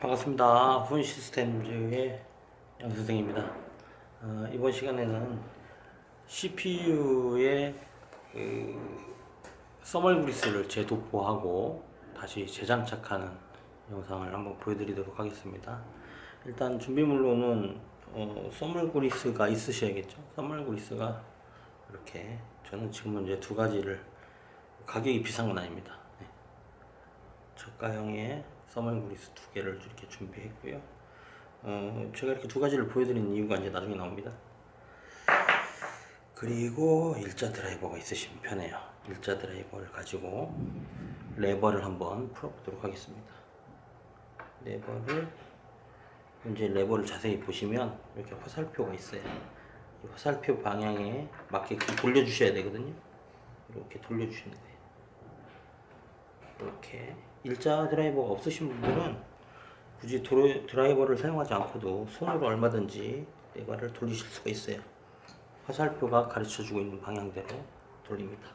반갑습니다. 훈 시스템즈의 양선생입니다. 이번 시간에는 CPU의 써멀 그리스를 재도포하고 다시 재장착하는 영상을 한번 보여드리도록 하겠습니다. 일단 준비물로는 써멀 그리스가 있으셔야겠죠. 써멀 그리스가 이렇게, 저는 지금은 이제 두 가지를, 가격이 비싼 건 아닙니다. 네. 저가형의 써멀 그리스 두 개를 이렇게 준비했고요. 제가 이렇게 두 가지를 보여드리는 이유가 이제 나중에 나옵니다. 그리고 일자 드라이버가 있으시면 편해요. 일자 드라이버를 가지고 레버를 한번 풀어보도록 하겠습니다. 레버를 자세히 보시면 이렇게 화살표가 있어요. 이 화살표 방향에 맞게끔 돌려주셔야 되거든요. 이렇게 돌려주시는 거예요. 이렇게 일자 드라이버가 없으신 분들은 굳이 드라이버를 사용하지 않고도 손으로 얼마든지 레버를 돌리실 수가 있어요. 화살표가 가르쳐주고 있는 방향대로 돌립니다.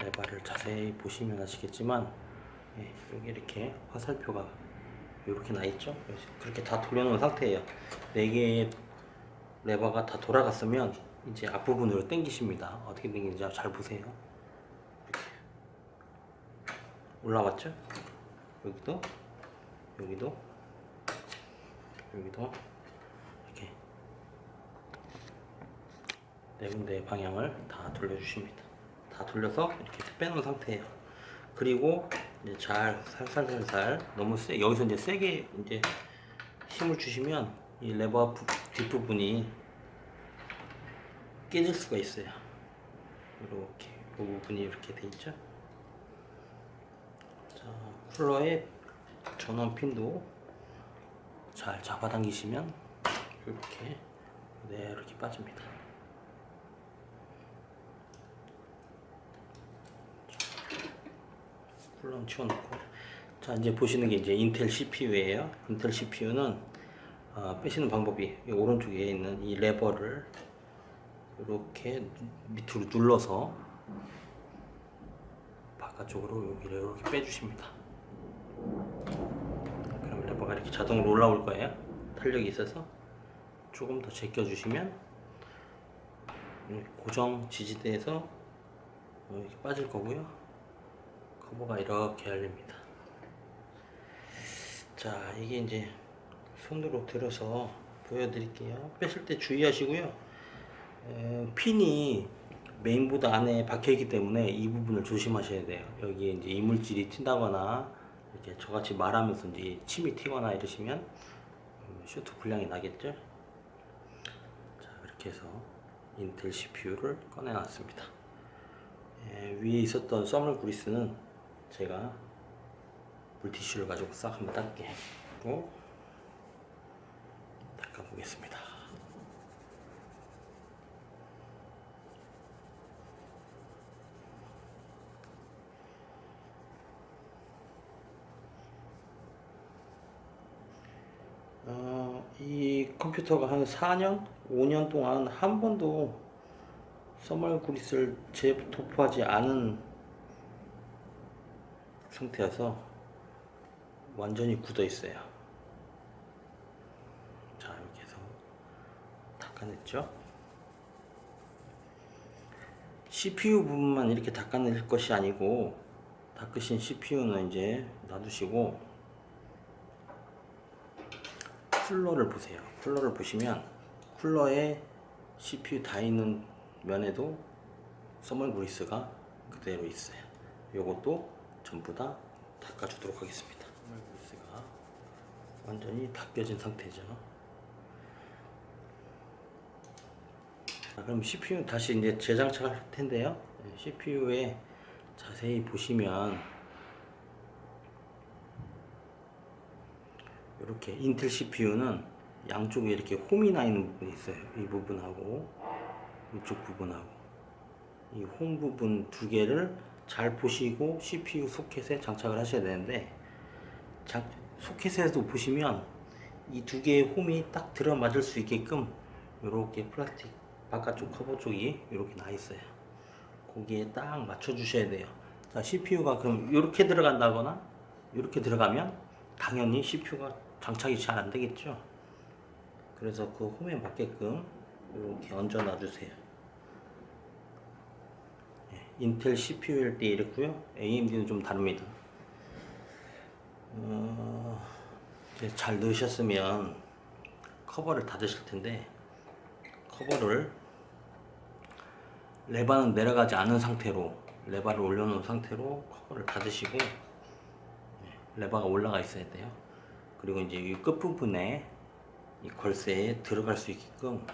레버를 자세히 보시면 아시겠지만, 여기 이렇게 화살표가 이렇게 나 있죠. 그렇게 다 돌려놓은 상태예요. 4개의 레버가 다 돌아갔으면 이제 앞부분으로 당기십니다. 어떻게 당기는지 잘 보세요. 이렇게 올라왔죠? 여기도 이렇게 4군데의 방향을 다 돌려주십니다. 다 돌려서 이렇게 빼놓은 상태예요. 그리고 이제 잘 살살살살, 너무 여기서 이제 세게 이제 힘을 주시면 이 레버 뒷부분이 깨질 수가 있어요. 이렇게 그 부분이 이렇게 돼 있죠. 자, 쿨러의 전원 핀도 잘 잡아당기시면 이렇게 빠집니다. 쿨러는 치워놓고, 자, 이제 보시는 게 이제 인텔 CPU예요. 인텔 CPU는 빼시는 방법이 이 오른쪽에 있는 이 레버를 이렇게 밑으로 눌러서 바깥쪽으로 여기를 이렇게 빼주십니다. 그럼 레버가 이렇게 자동으로 올라올 거예요. 탄력이 있어서 조금 더 제껴주시면 고정 지지대에서 이렇게 빠질 거고요. 커버가 이렇게 열립니다. 자, 이게 이제 손으로 들어서 보여드릴게요. 빼실 때 주의하시고요. 핀이 메인보드 안에 박혀있기 때문에 이 부분을 조심하셔야 돼요. 여기에 이제 이물질이 튄다거나 이렇게 저같이 말하면서 이제 침이 튀거나 이러시면 쇼트 불량이 나겠죠. 자, 이렇게 해서 인텔 CPU를 꺼내놨습니다. 위에 있었던 써멀 그리스는 제가 물티슈를 가지고 싹 한번 닦아보겠습니다. 이 컴퓨터가 한 4년, 5년 동안 한 번도 써멀 그리스를 재도포하지 않은 상태여서 완전히 굳어 있어요. 자, 이렇게 해서 닦아냈죠. CPU 부분만 이렇게 닦아낼 것이 아니고, 닦으신 CPU는 이제 놔두시고 쿨러를 보세요. 쿨러를 보시면 쿨러에 CPU 다 있는 면에도 써멀 그리스가 그대로 있어요. 요것도 전부 다 닦아주도록 하겠습니다. 써멀 그리스가 완전히 닦여진 상태죠. 자, 그럼 CPU 다시 이제 재장착할 텐데요. CPU에 자세히 보시면 이렇게 인텔 CPU는 양쪽에 이렇게 홈이 나 있는 부분이 있어요. 이 부분하고 이쪽 부분하고, 이 홈 부분 두 개를 잘 보시고 CPU 소켓에 장착을 하셔야 되는데, 소켓에도 보시면 이 두 개의 홈이 딱 들어맞을 수 있게끔 이렇게 플라스틱 바깥쪽 커버 쪽이 이렇게 나 있어요. 거기에 딱 맞춰 주셔야 돼요. 자, CPU가 그럼 이렇게 들어간다거나 이렇게 들어가면 당연히 CPU가 장착이 잘 안 되겠죠. 그래서 그 홈에 맞게끔 이렇게 얹어 놔주세요. 인텔 CPU일 때 이랬고요. AMD는 좀 다릅니다. 이제 잘 넣으셨으면 커버를 닫으실 텐데, 커버를 레바는 내려가지 않은 상태로, 레바를 올려놓은 상태로 커버를 닫으시고, 레바가 올라가 있어야 돼요. 그리고 이제 이 끝부분에 이 걸쇠에 들어갈 수 있게끔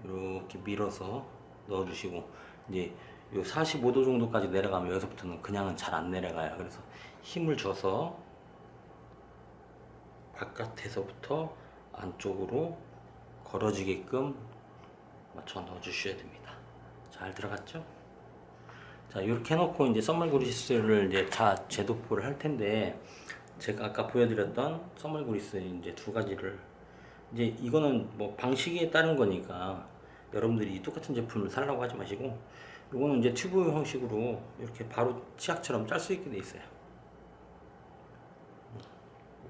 이렇게 밀어서 넣어주시고, 이제 요 45도 정도까지 내려가면 여기서부터는 그냥은 잘 안 내려가요. 그래서 힘을 줘서 바깥에서부터 안쪽으로 걸어지게끔 맞춰 넣어 주셔야 됩니다. 잘 들어갔죠? 자, 이렇게 해놓고 이제 썸멀 그리스를 이제 재도포를 할 텐데, 제가 아까 보여드렸던 썸멀 그리스 이제 두 가지를, 이제 이거는 뭐 방식에 따른 거니까 여러분들이 똑같은 제품을 사려고 하지 마시고, 이거는 이제 튜브 형식으로 이렇게 바로 치약처럼 짤 수 있게 돼 있어요.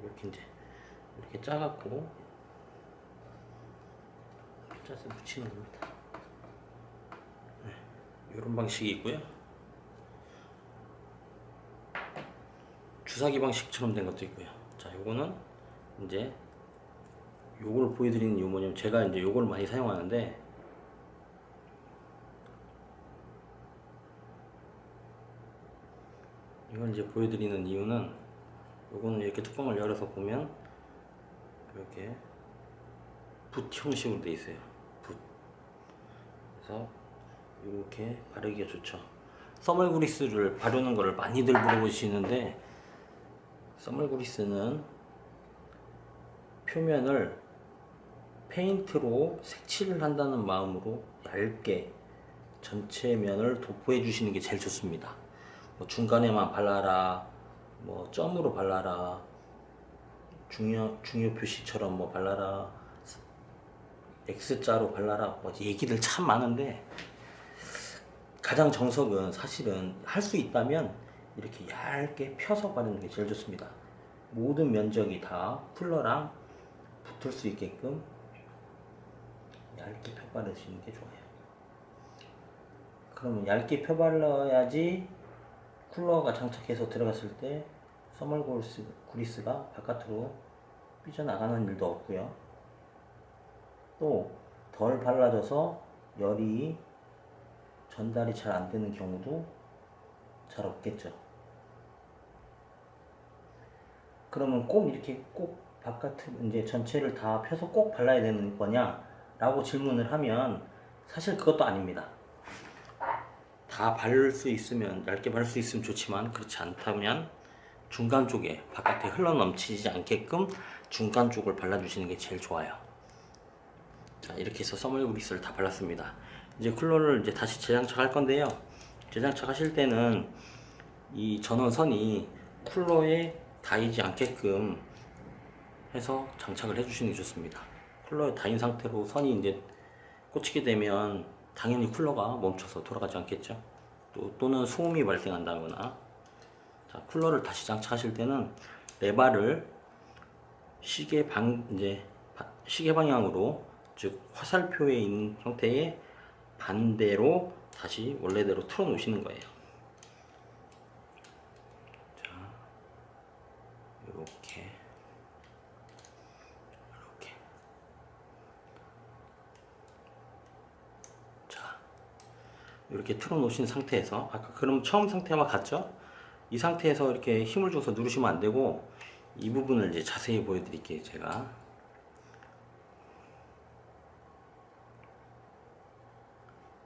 이렇게 이제 이렇게 짜갖고 짜서 붙이는 겁니다. 이런 방식이 있고요. 주사기 방식처럼 된 것도 있고요. 자, 요거는 이제 요걸 보여드리는 이유 뭐냐면, 제가 이제 요걸 많이 사용하는데, 이걸 이제 보여드리는 이유는, 요거는 이렇게 뚜껑을 열어서 보면 이렇게 붓 형식으로 돼 있어요. 붓. 그래서 이렇게 바르기가 좋죠. 썸멀 그리스를 바르는 거를 많이들 물어보시는데, 썸멀 그리스는 표면을 페인트로 색칠을 한다는 마음으로 얇게 전체 면을 도포해 주시는 게 제일 좋습니다. 뭐 중간에만 발라라, 뭐 점으로 발라라, 중요 표시처럼 뭐 발라라, X자로 발라라, 뭐 얘기들 참 많은데, 가장 정석은 사실은 할 수 있다면 이렇게 얇게 펴서 바르는 게 제일 좋습니다. 모든 면적이 다 쿨러랑 붙을 수 있게끔 얇게 펴 바르시는 게 좋아요. 그러면 얇게 펴 발라야지 쿨러가 장착해서 들어갔을 때 썸멀 그리스가 바깥으로 삐져나가는 일도 없고요. 또 덜 발라져서 열이 전달이 잘 안 되는 경우도 잘 없겠죠. 그러면 꼭 이렇게 꼭 바깥을 이제 전체를 다 펴서 꼭 발라야 되는 거냐 라고 질문을 하면, 사실 그것도 아닙니다. 다 바를 수 있으면, 얇게 바를 수 있으면 좋지만, 그렇지 않다면 중간 쪽에 바깥에 흘러 넘치지 않게끔 중간 쪽을 발라주시는 게 제일 좋아요. 자, 이렇게 해서 썸멀 그리스를 다 발랐습니다. 이제 쿨러를 이제 다시 재장착할 건데요. 재장착하실 때는 이 전원선이 쿨러에 닿이지 않게끔 해서 장착을 해주시는 게 좋습니다. 쿨러에 닿인 상태로 선이 이제 꽂히게 되면 당연히 쿨러가 멈춰서 돌아가지 않겠죠. 또는 소음이 발생한다거나. 자, 쿨러를 다시 장착하실 때는 레바를 시계 방향으로, 즉 화살표에 있는 형태의 반대로 다시 원래대로 틀어 놓으시는 거예요. 자, 이렇게 자, 이렇게 틀어 놓으신 상태에서, 아까 그럼 처음 상태와 같죠? 이 상태에서 이렇게 힘을 줘서 누르시면 안 되고, 이 부분을 이제 자세히 보여드릴게요. 제가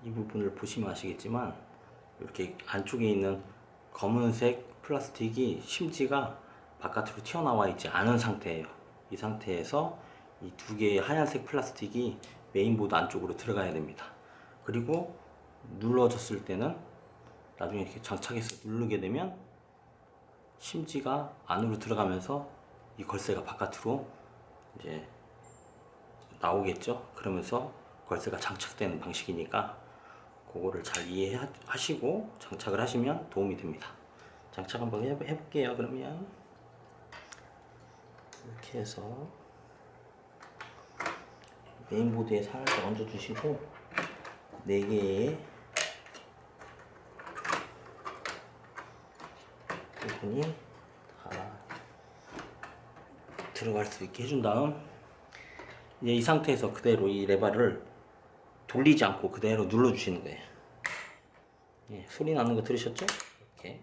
이 부분을 보시면 아시겠지만, 이렇게 안쪽에 있는 검은색 플라스틱이 심지가 바깥으로 튀어나와 있지 않은 상태예요. 이 상태에서 이 두 개의 하얀색 플라스틱이 메인보드 안쪽으로 들어가야 됩니다. 그리고 눌러졌을 때는, 나중에 이렇게 장착해서 누르게 되면 심지가 안으로 들어가면서 이 걸쇠가 바깥으로 이제 나오겠죠. 그러면서 걸쇠가 장착되는 방식이니까 그거를 잘 이해하시고 장착을 하시면 도움이 됩니다. 장착 한번 해볼게요. 그러면 이렇게 해서 메인보드에 살짝 얹어주시고 4개의 부분이 다 들어갈 수 있게 해준 다음 이제 이 상태에서 그대로 이 레버를 돌리지 않고 그대로 눌러주시는 거예요. 예, 소리 나는 거 들으셨죠? 이렇게.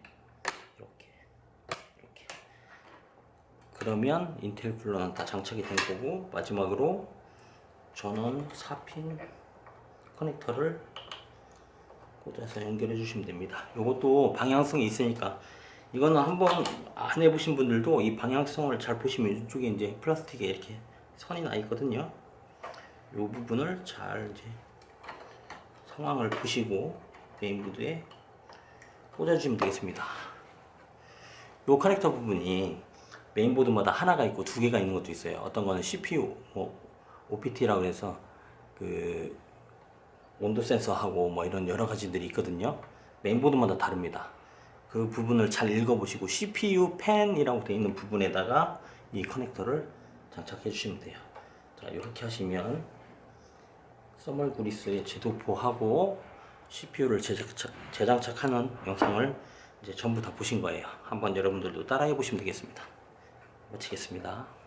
그러면 인텔 쿨러는 다 장착이 된 거고, 마지막으로 전원 4핀 커넥터를 꽂아서 연결해 주시면 됩니다. 이것도 방향성이 있으니까, 이거는 한번 안 해보신 분들도 이 방향성을 잘 보시면 이쪽에 이제 플라스틱에 이렇게 선이 나 있거든요. 이 부분을 잘 이제 상황을 보시고 메인보드에 꽂아주시면 되겠습니다. 이 커넥터 부분이 메인보드마다 하나가 있고 2개가 있는 것도 있어요. 어떤 거는 CPU, OPT라고 해서 그 온도 센서하고 뭐 이런 여러 가지들이 있거든요. 메인보드마다 다릅니다. 그 부분을 잘 읽어보시고 CPU 펜이라고 되어 있는 부분에다가 이 커넥터를 장착해 주시면 돼요. 자, 이렇게 하시면 써멀 그리스에 재도포하고 CPU를 재장착하는 영상을 이제 전부 다 보신 거예요. 한번 여러분들도 따라해 보시면 되겠습니다. 마치겠습니다.